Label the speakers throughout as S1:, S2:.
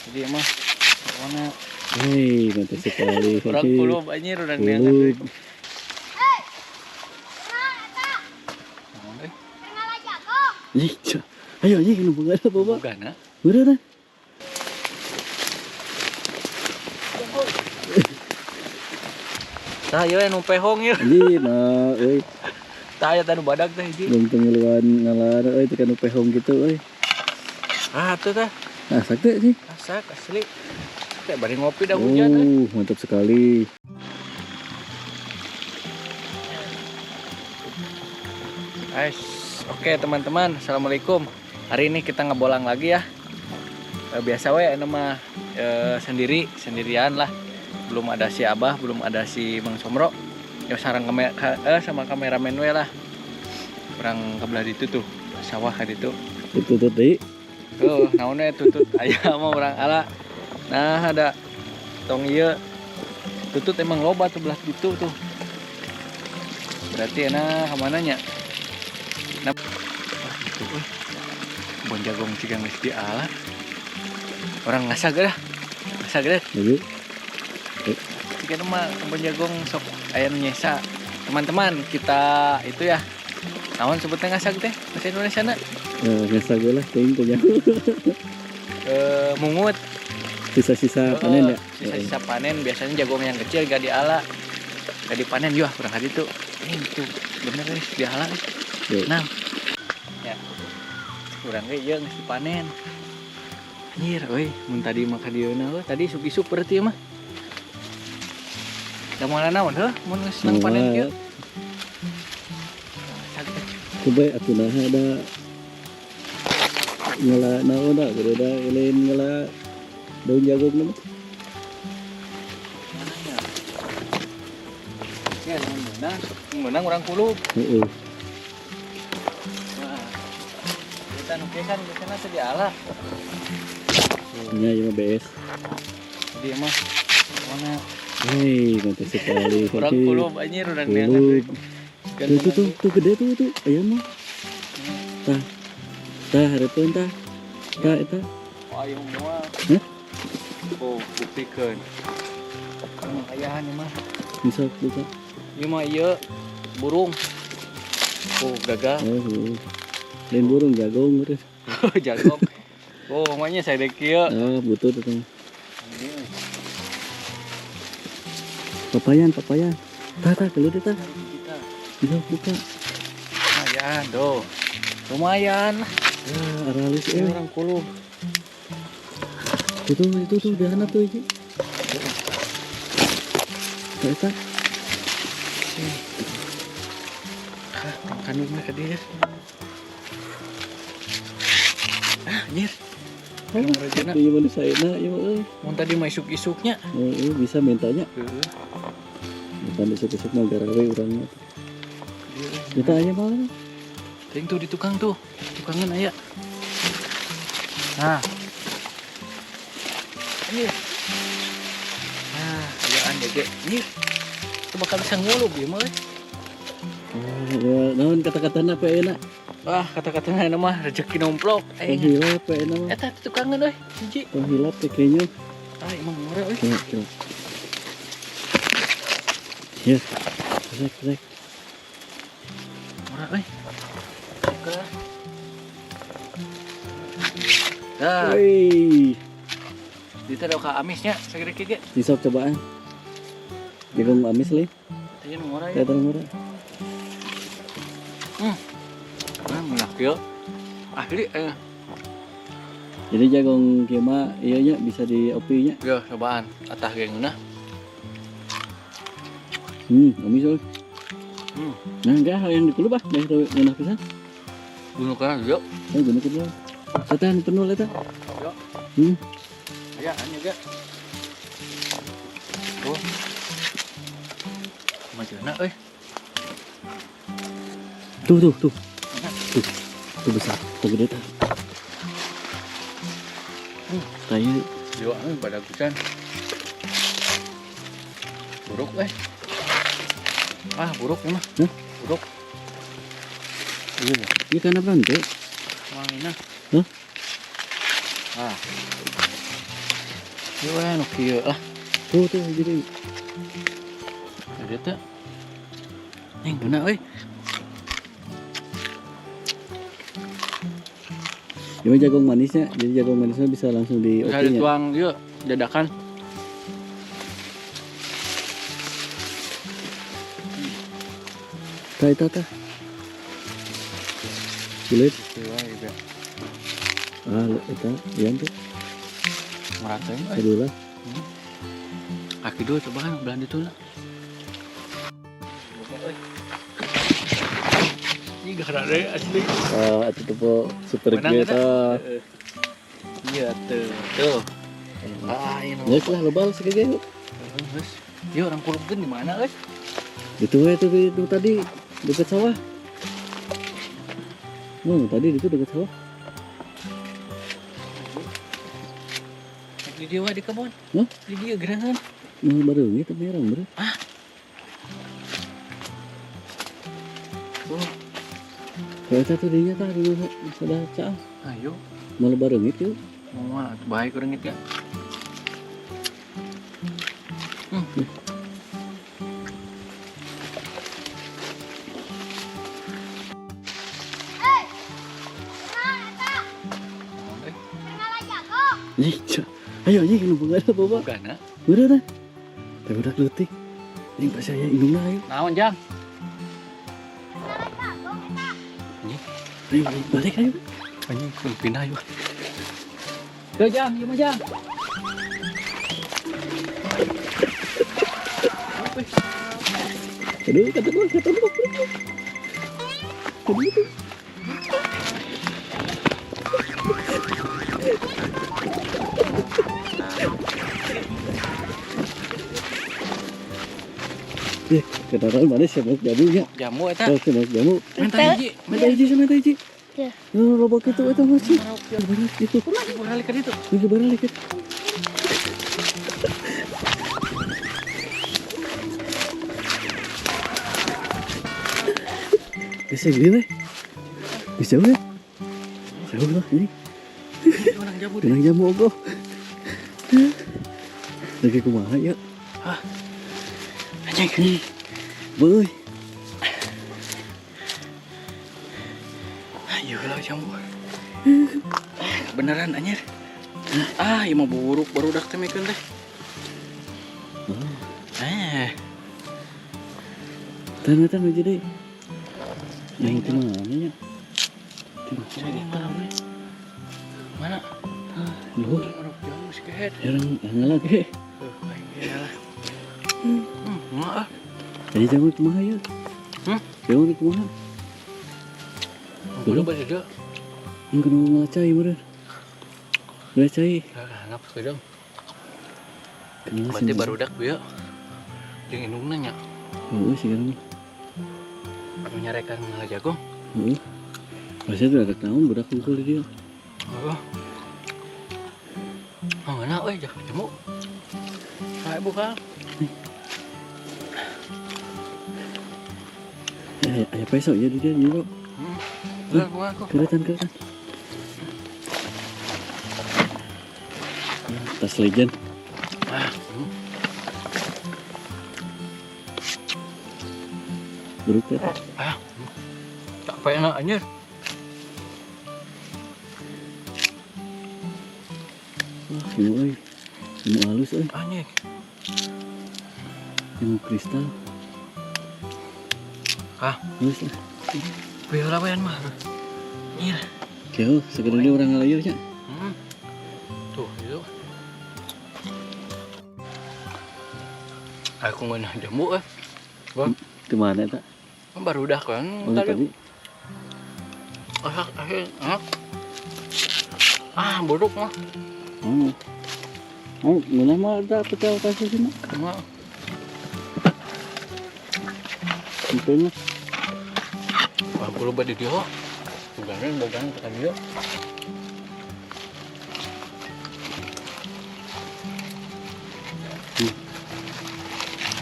S1: Jadi emang mana
S2: Hei, mantap sekali.
S1: orang
S2: Hei,
S1: puluh banyak orang
S2: puluh.
S1: diangkat.
S2: Ih, ayo ayo kena bunga ada bawa.
S1: Bukan na.
S2: Udah dah.
S1: Tah yo anu pehong yo.
S2: Ini nah, euy.
S1: Tah aya tanu badag teh hiji.
S2: Belum pengeluaran ngalar, euy tekan pehong gitu euy.
S1: Ah atuh tah.
S2: Nah, sakit sih.
S1: Asak asli. Kayak bari ngopi dah hujan euy.
S2: Mantap sekali.
S1: Guys, oke teman-teman, assalamualaikum. Hari ini kita ngebolang lagi ya. Biasa we nama sendirian lah. Belum ada si Abah, belum ada si Bang Somro. Ya sarang sama kameramen we lah. Orang kebelah ditu tuh, sawah ka ditu.
S2: Tutut deui.
S1: Naon we tutut aya mah urang ala. Nah, ada tong ieu. Tutut emang loba tuh belah ditu tuh. Berarti enak kemana nya? Nah, gitu, bon jagong cigang geus di ala. Orang ngasag dah. Ngasag dah.
S2: Lagi.
S1: Jika mah bon jagong sok aya nu nyesa. Teman-teman, kita itu ya. Naon sebutnya ngasag teh? Bahasa Indonesia na?
S2: Ngasag lah teuing teh nya.
S1: Mungut.
S2: Sisa-sisa panen ya.
S1: Sisa-sisa panen biasanya jagong yang kecil gak di ala. Gak dipanen juga kurang kali itu. Itu bener nih di ala. Nah, ya, kurang ge ieu geus dipanen. Anjir, euy, mun tadi mah ka dieuna heuh, tadi isuk-isuk berarti mah. Da moal naon heuh, mun geus nang panen kieu.
S2: Coba aku nah ada ngala naon da, ada lain ngala daun jagung nama.
S1: Ya, menang orang kulub.
S2: Heeh.
S1: Kita nukesan biasanya tadi ala.
S2: Nya ieu mah bees.
S1: Dia mah mana
S2: Hei, mantap sekali.
S1: orang kulub anjir urang
S2: Kulub.
S1: diangkat.
S2: Tuh gede tuh. Ayo mah. Tah hareupeun tah. Tah eta.
S1: Ayo mah.
S2: Hah?
S1: Oh, buktikeun. Ayahan ieu mah.
S2: Bisa buka.
S1: Ieu mah ieu burung. Oh, gagal.
S2: Oh. Lain burung jagung terus.
S1: Jagong. Oh, makanya saya dek kieu.
S2: Ah, butuh tuh. Papayan. Tah keluar tah.
S1: Kita.
S2: Bisa buka.
S1: Lumayan, doh. Lumayan.
S2: Ah, aralis
S1: Ini orang kulub.
S2: Itu biarkan tuh iki. Eta.
S1: Kandung mereka dia. Anjir.
S2: Iya mana saya na, iya mah.
S1: Mun tadi mah isuk-isuknya.
S2: Bisa mintanya. Bukan isuk-isuk mah garawe urang. Kita aja malah.
S1: Ting tuh di tukang tuh. Tukangan aya. Nah. Ini. Nah, ayaan dege. Ini. Itu bakal bisa ngulub ya mah.
S2: Naon kata-katana apa enak?
S1: Wah, kata-katanya mah rezeki nomplok.
S2: Hilap apa enak mah?
S1: Eta tukangan euy, hiji.
S2: Hilap teh kayaknya.
S1: Ah, emang murah euy.
S2: Coba. Ya. Rek.
S1: Murah euy. Oke. Dah.
S2: Hei.
S1: Di teh ka amisnya sagede kieu ge.
S2: Disok cobaan. Jagung amis leh.
S1: Teh murah ya.
S2: Kelihatan murah.
S1: Nah, murah kieu. Asli
S2: Jadi jagung kieu mah ieu nya bisa diopi nya.
S1: Yo, cobaan atah geungna.
S2: Amis euy. Nah, enggak hal yang dikulub ah, dah ngeunah pisan.
S1: Bunuh kana yo.
S2: Guna kedua. Setan penuh eta.
S1: Yo. Ya, anya ge. Oh. Majana euy.
S2: Tuh. Tuh besar, tuh gede tah. Kayu.
S1: Yo, pada kucan. Buruk buruk mah.
S2: Hah?
S1: Buruk.
S2: Iya kan apa ente?
S1: Mangina.
S2: Hah?
S1: Gimana kieu lah.
S2: Tuh jadi.
S1: Ada teh. Ning beuna euy.
S2: Ini jagung manisnya, jadi jagung manisnya bisa langsung di
S1: Bisa
S2: otinya.
S1: dituang yuk dadakan.
S2: Tah. Kulit. Ah, eta, iya tuh.
S1: Meratain euy.
S2: Sadulah.
S1: Kaki dulu coba kan belah itu lah. Ini gak ada asli.
S2: Ah, itu tuh po super
S1: Menang
S2: great.
S1: ada?
S2: Ah.
S1: Iya tuh. Ah, ini.
S2: Ya lah lebal segede.
S1: Terus, yuk orang kurupkeun di mana euy?
S2: Itu itu tadi dekat sawah. Tadi itu dekat sawah.
S1: Di dia di kebun.
S2: Hah?
S1: Di dia gerangan.
S2: Baru itu merah, bro.
S1: Oh,
S2: Kalau satu dinya tah dulu sudah cah.
S1: ayo.
S2: Malah bareng itu.
S1: Mau baik orang itu ya.
S2: Nih, ayo nih nu bunga ada bawa.
S1: Bukan, ha?
S2: Bener dah. Tapi udah leutik. Ini pas saya indungna ayo.
S1: Naon, Jang?
S2: Ayo balik ayo.
S1: Anjing, pindah yuk. Yo, Jang, yuk mah, Jang.
S2: Aduh, kata gua. Aduh. Ya, kenalan mana sih jamunya?
S1: Jamu eta.
S2: Oh, kena jamu.
S1: Minta hiji.
S2: Minta hiji.
S3: Ya.
S2: Oh, lobak itu masih. Berat gitu.
S1: Balik ke itu.
S2: Ini balik itu. Bisa gini, bisa udah. Jauh lah ini.
S1: Orang jamu deh.
S2: Tenang jamu ogoh. Lagi kumaha ya?
S1: Anjing.
S2: Boy.
S1: Ayo lah jamu. Beneran anjir. Ieu mah buruk barudak teh mikeun teh.
S2: Tanah aja deh. Yang itu mana ya?
S1: Jadi mana?
S2: Luar.
S1: Orang jamu si kehet.
S2: Yang lagi.
S1: Iyalah. Maaf.
S2: Jadi jamu kumaha ya? Jamu kumaha?
S1: Udah baca dia.
S2: Yang kena ngacai meureun. Ngacai.
S1: Nafas kedang.
S2: Kenal
S1: Berarti barudak ya. Jeung indung nanya.
S2: Oh, sekarang.
S1: Anu nyarekan jagung.
S2: Heeh. Pasti tuh ada tahun budak kumpul di dia.
S1: Oh. Mana euy jamu. Hai buka.
S2: Ayah peso ya di dia nyuruh.
S1: Buka aku.
S2: Keretan. Tas legend. Buruk ya.
S1: Capek enak anjir.
S2: Ini halus
S1: Anjing.
S2: Yang kristal. Halus lah.
S1: Bela wayan mah. Iya.
S2: Kau sekedar dia orang ngalayurnya.
S1: Tuh, itu. Aku nggak jamu Bang.
S2: Kemana tak?
S1: Baru udah kan
S2: Tadi.
S1: Buruk mah.
S2: Mana mah ada pecel kasih sini.
S1: Cuma
S2: Sampainya.
S1: aku lupa di dia. Bukan tekan dia.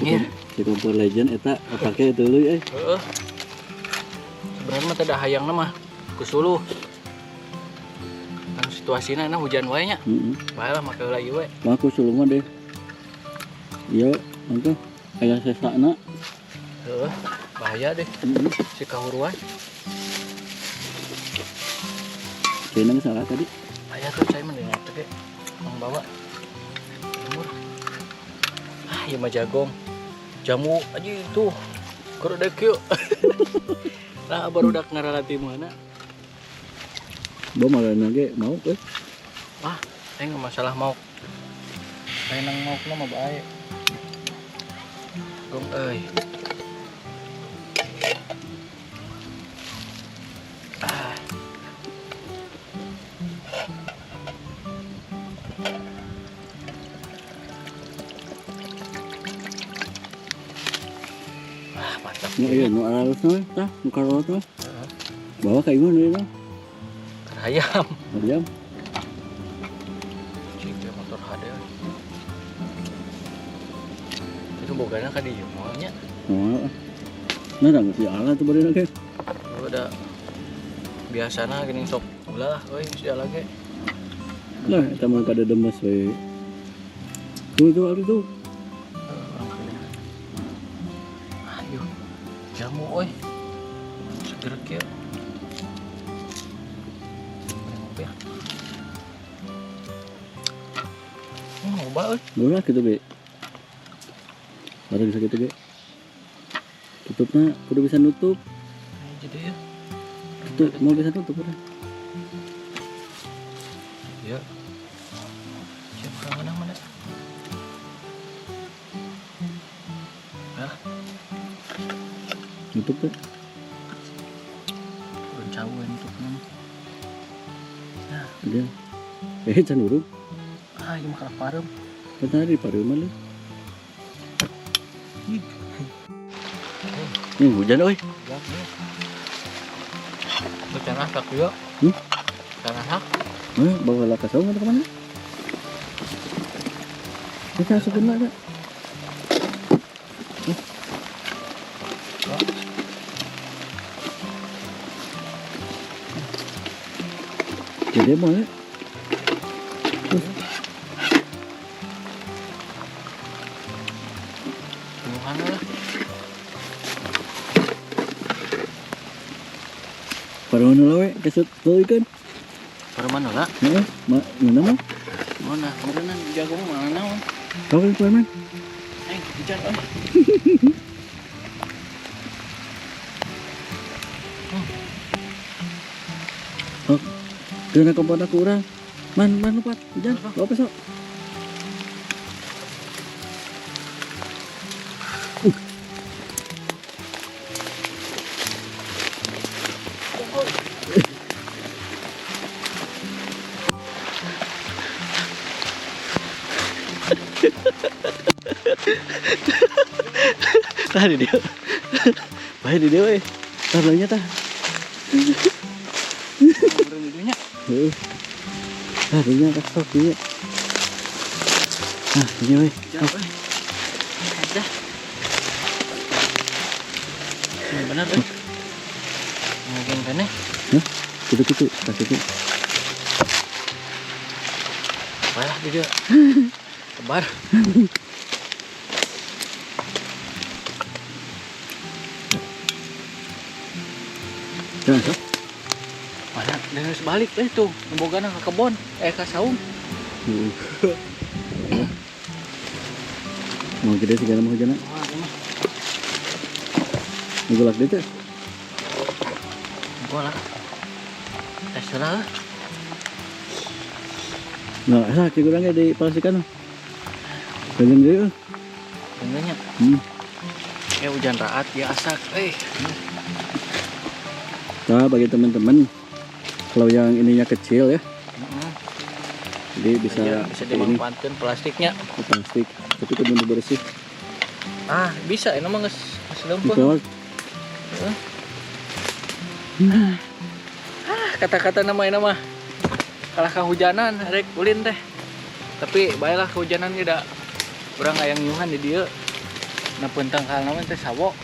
S2: Iya. Si kompor legend eta pakai dulu ya.
S1: Sebenarnya mah tidak hayang nama kusuluh. Kan situasinya nah hujan wae nya. Bae lah make heula ieu we.
S2: Aku sulungan deh. Iya, mangga aya sesana.
S1: Heeh. Bahaya deh si kahuruan.
S2: Kayaknya salah tadi.
S1: Aya tuh saya mendengar teh ge. Mang bawa. Timur. Ah, ieu mah jagong. Jamu aja itu. Kerodek yuk. Nah, baru dak ngaralati mana.
S2: Bawa malah nage mau ke.
S1: Wah, saya nggak masalah mau. Saya nang mau mah bae. Gong euy. Ah. Ah, mantap.
S2: Ya iya, nu alus mah tah, nu karot mah. Bawa kayak gimana itu?
S1: Ayam.
S2: Ayam.
S1: Cik motor HD. Itu bogana ka dieu moal nya.
S2: Oh. Nah, dah ngerti ala tuh bari nage.
S1: Udah biasana geuning sok ulah euy geus ala ge.
S2: Nah, eta mah kada demes we. Tuh tuh.
S1: Ayo. Jamu euy. Seger kieu. Ya. Loba euy.
S2: Murah gitu be. Barang segitu ge. Tutupnya kudu bisa nutup.
S1: Jadi ya.
S2: Tuh, mau bisa nutup udah.
S1: Ya. Siapa mana mana? Ya,
S2: Nutup tuh.
S1: belum cawen untuk nama.
S2: Udah. Can urut.
S1: Ah, ini makan parem.
S2: Kan tadi paru mah lu. Hujan euy.
S1: Ya, ya. Bukan asak juga. Bukan asak.
S2: Bawa lah kasau mana kemana? Kita asukin lah. Jadi mau ya?
S1: Tungguhan lah.
S2: Paru mana lah we? Kesut tuh ikan.
S1: Pada mana lah?
S2: Mana mah?
S1: Mana? Kemudian jagung mana naon?
S2: Kau kan keluar man?
S1: Hujan oh.
S2: Oh, kena kompon aku kurang. Man lupa. Hujan. Bawa besok. Tah di dia. Bae di dia we. Tah leunya tah.
S1: Baru videonya.
S2: Heeh. Tah dinya tah sok dinya. Nah, dinya we.
S1: Hujan euy. Ada. Ini benar euy. Mungkin kan nih.
S2: Gitu. Tah gitu.
S1: Parah video. Kebar.
S2: Jangan sok.
S1: Mana? Dan sebalik deh tuh. Nembogana ke kebon. Ke saung.
S2: Mau gede segala mau hujan.
S1: Wah, ini mah.
S2: Ngulak deh tuh.
S1: Gua lah. Terserah.
S2: Nah, sakit kurangnya di palsikan. Banyak dia.
S1: Dengannya. Hujan raat ya asak.
S2: Nah, bagi teman-teman, kalau yang ininya kecil ya, jadi bisa
S1: dimanfaatkan plastiknya.
S2: Plastik, tapi kudu bersih.
S1: Ah, bisa ini mah geus leumpeuh.
S2: Lewat.
S1: Kata-kata nama kalah kehujanan rek ulin teh. Tapi baiklah kehujanan ge da urang aya nyuhan di dieu. Na pentang kalna teh sawo.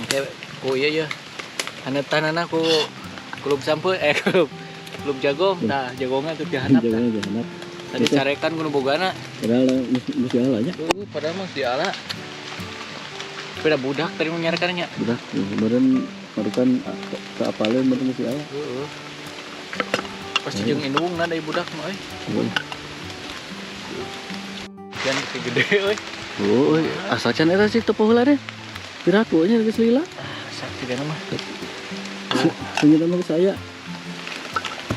S1: Oke, ku ieu hanetanana ku klub sampeu klub belum jagong. Nah, jagongnya tuh dihanap.
S2: Jangan jangan.
S1: Tadi carekan kuno bogana.
S2: Padahal mesti alanya.
S1: Padahal mah diala. Beda budak tadi menyarekannya.
S2: Udah, kemarin kan ke apalin baru mesti ala.
S1: Pasti jeung indung na dari budak mah euy. Kian gede euy.
S2: Oh, asal can eta sih teu heula deh. Piraku nya geus lila.
S1: Sakti dana mah.
S2: Senyum sama saya.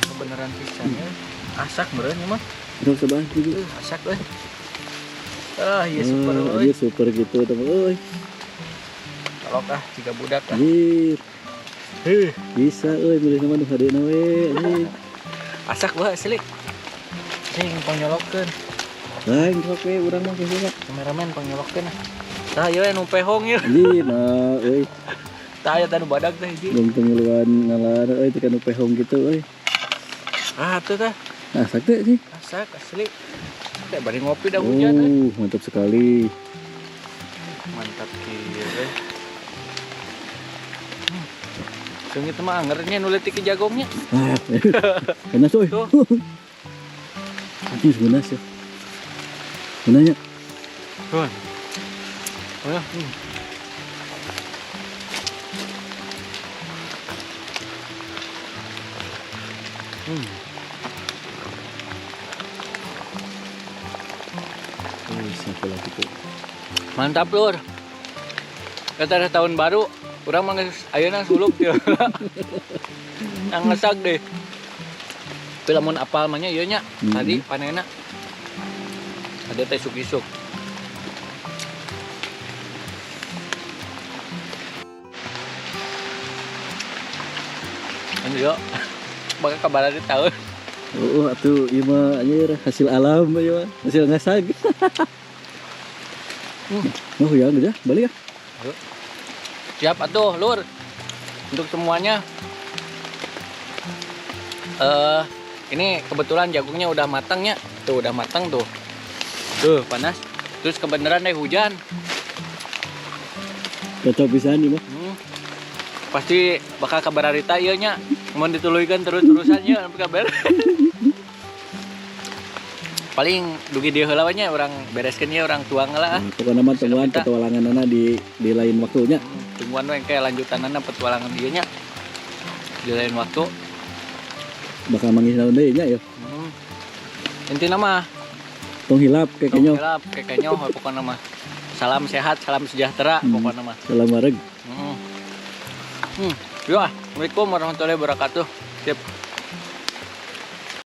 S1: Kebenaran pisan ya. Asak meureun mah.
S2: Udah sebahan gitu.
S1: Asak euy. Iya super euy.
S2: Iya super gitu teman euy.
S1: Kalau jika budak lah.
S2: Anjir. Bisa euy milih nama nu hadena we. Anjir.
S1: Asak wah asli. Cing panyolokkeun.
S2: Lain sok we urang mah geus lihat.
S1: Kameramen panyolokkeun. Tah ieu nu pehong ieu.
S2: Anjir nah euy.
S1: Tah aya tanu badag teh hiji.
S2: Belum tenggeluan ngalar euy teh kanu pehong gitu euy.
S1: Atuh tah.
S2: Asak teh sih.
S1: Asak asli. Teh bari ngopi dah hujan.
S2: Mantap sekali.
S1: Mantap kieu euy. Jeung itu mah angernya nu leutik ke jagongnya.
S2: Panas euy.
S1: Tuh.
S2: Anjir panas ya. Mananya?
S1: Tuh. Oh,
S2: Siapa lagi tuh?
S1: Mantap lur. Kata ada tahun baru, urang mah geus ayeuna suluk teu. Ngesak deh. Tapi lamun apal mah nya ieu nya. Tadi panena. Ada teh suk-isuk. Anu yo. Bakal kabar di tahun.
S2: Oh, atuh ieu mah anjir hasil alam ieu mah, hasil ngasag. Oh ya, udah balik ya.
S1: Siap atuh lur. Untuk semuanya. Ini kebetulan jagungnya udah matangnya. Tuh udah matang tuh. Tuh panas. Terus kebenaran deh hujan.
S2: Cocok pisan ieu mah.
S1: Pasti bakal kabar harita ieu nya. Mun dituluykeun terus-terusan ieu sampai kabar. Paling dugi dia heula nya urang bereskeun ieu urang tuang heula.
S2: Pokona mah tungguan petualanganna di lain waktunya.
S1: Tungguan we kayak lanjutanana petualangan ieu nya. Di lain waktu.
S2: Bakal manggih naon deui nya ya.
S1: Intina mah
S2: Tong hilap kekenyo.
S1: hilap kekenyo pokona mah. Salam sehat, salam sejahtera pokona mah.
S2: Salam mareg.
S1: Yo, assalamualaikum warahmatullahi wabarakatuh. Sip.